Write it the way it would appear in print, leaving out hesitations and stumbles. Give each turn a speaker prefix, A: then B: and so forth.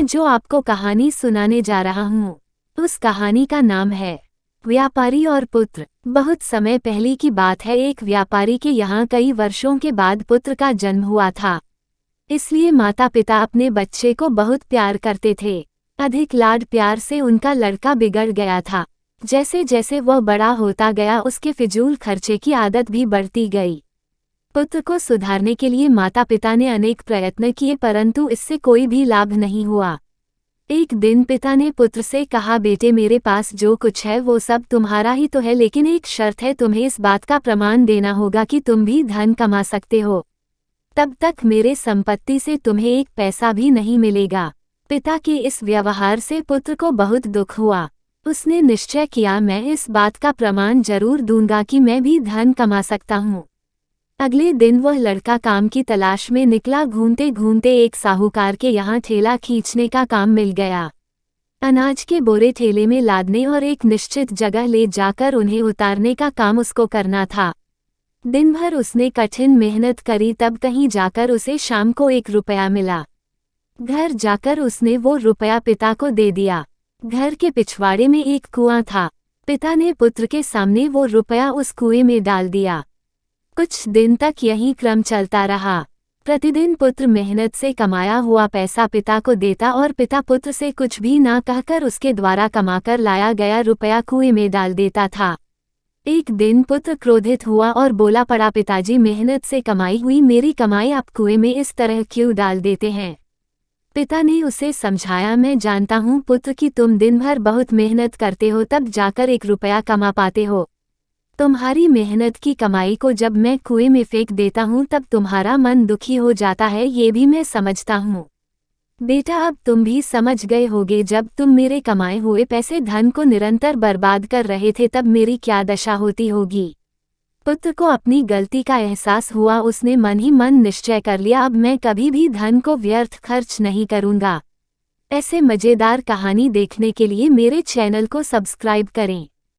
A: मैं जो आपको कहानी सुनाने जा रहा हूँ उस कहानी का नाम है व्यापारी और पुत्र। बहुत समय पहले की बात है। एक व्यापारी के यहाँ कई वर्षों के बाद पुत्र का जन्म हुआ था। इसलिए माता पिता अपने बच्चे को बहुत प्यार करते थे। अधिक लाड प्यार से उनका लड़का बिगड़ गया था। जैसे जैसे वह बड़ा होता गया उसके फिजूल खर्चे की आदत भी बढ़ती गई। पुत्र को सुधारने के लिए माता पिता ने अनेक प्रयत्न किए, परंतु इससे कोई भी लाभ नहीं हुआ। एक दिन पिता ने पुत्र से कहा, बेटे मेरे पास जो कुछ है वो सब तुम्हारा ही तो है, लेकिन एक शर्त है, तुम्हें इस बात का प्रमाण देना होगा कि तुम भी धन कमा सकते हो। तब तक मेरे संपत्ति से तुम्हें एक पैसा भी नहीं मिलेगा। पिता के इस व्यवहार से पुत्र को बहुत दुख हुआ। उसने निश्चय किया, मैं इस बात का प्रमाण जरूर दूंगा कि मैं भी धन कमा सकता हूँ। अगले दिन वह लड़का काम की तलाश में निकला। घूमते घूमते एक साहूकार के यहाँ ठेला खींचने का काम मिल गया। अनाज के बोरे ठेले में लादने और एक निश्चित जगह ले जाकर उन्हें उतारने का काम उसको करना था। दिन भर उसने कठिन मेहनत करी, तब कहीं जाकर उसे शाम को 1 रुपया मिला। घर जाकर उसने वो रुपया पिता को दे दिया। घर के पिछवाड़े में एक कुआं था। पिता ने पुत्र के सामने वो रुपया उस कुएं में डाल दिया। कुछ दिन तक यही क्रम चलता रहा। प्रतिदिन पुत्र मेहनत से कमाया हुआ पैसा पिता को देता और पिता पुत्र से कुछ भी ना कहकर उसके द्वारा कमाकर लाया गया रुपया कुएं में डाल देता था। एक दिन पुत्र क्रोधित हुआ और बोला, पड़ा पिताजी, मेहनत से कमाई हुई मेरी कमाई आप कुएं में इस तरह क्यों डाल देते हैं? पिता ने उसे समझाया, मैं जानता हूँ पुत्र कि तुम दिन भर बहुत मेहनत करते हो, तब जाकर 1 रुपया कमा पाते हो। तुम्हारी मेहनत की कमाई को जब मैं कुएं में फेंक देता हूँ तब तुम्हारा मन दुखी हो जाता है, ये भी मैं समझता हूँ। बेटा अब तुम भी समझ गए होगे, जब तुम मेरे कमाए हुए पैसे धन को निरंतर बर्बाद कर रहे थे तब मेरी क्या दशा होती होगी। पुत्र को अपनी गलती का एहसास हुआ। उसने मन ही मन निश्चय कर लिया, अब मैं कभी भी धन को व्यर्थ खर्च नहीं करूँगा। ऐसे मज़ेदार कहानी देखने के लिए मेरे चैनल को सब्सक्राइब करें।